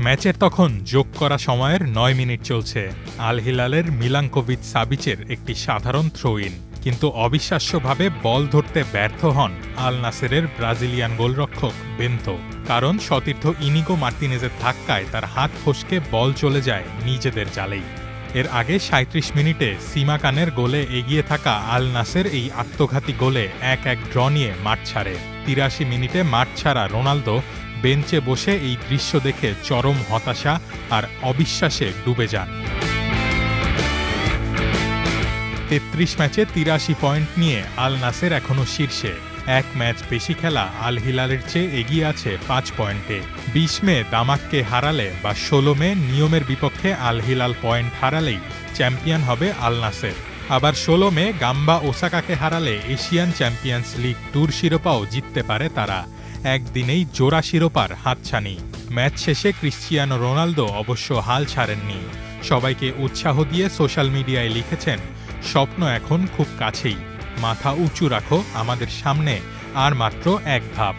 ম্যাচের তখন যোগ করা সময়ের ৯ মিনিট চলছে। আল হিলালের মিলাঙ্কোভিচ সাবিচের একটি সাধারণ থ্রো ইন, কিন্তু অবিশ্বাস্যভাবে বল ধরতে ব্যর্থ হন আল নাসেরের ব্রাজিলিয়ান গোলরক্ষক বেন্তো। কারণ সতীর্থ ইনিগো মার্তিনেজের ধাক্কায় তার হাত ফসকে বল চলে যায় নিজেদের জালেই। এর আগে ৩৭ মিনিটে সিমাকানের গোলে এগিয়ে থাকা আল নাসের এই আত্মঘাতী গোলে ১-১ ড্র নিয়ে মাঠ ছাড়ে। ৮৩ মিনিটে মাঠ ছাড়া রোনালদো বেঞ্চে বসে এই দৃশ্য দেখে চরম হতাশা আর অবিশ্বাসে ডুবে যান। ৩৩ ম্যাচে ৮৩ পয়েন্ট নিয়ে আল নাসের এখনও শীর্ষে। এক ম্যাচ বেশি খেলা আল হিলালের চেয়ে এগিয়ে আছে ৫ পয়েন্টে। ২০ মে দামাককে হারালে বা ১৬ মে নিয়মের বিপক্ষে আল হিলাল পয়েন্ট হারালেই চ্যাম্পিয়ন হবে আল নাসের। আবার ১৬ মে গাম্বা ওসাকাকে হারালে এশিয়ান চ্যাম্পিয়ন্স লিগ ট্যুর শিরোপাও জিততে পারে তারা। একদিনেই জোড়া শিরোপার হাতছানি। ম্যাচ শেষে ক্রিশ্চিয়ানো রোনালদো অবশ্য হাল ছাড়েননি। সবাইকে উৎসাহ দিয়ে সোশ্যাল মিডিয়ায় লিখেছেন, স্বপ্ন এখন খুব কাছেই, মাথা উঁচু রাখো, আমাদের সামনে আর মাত্র এক ধাপ।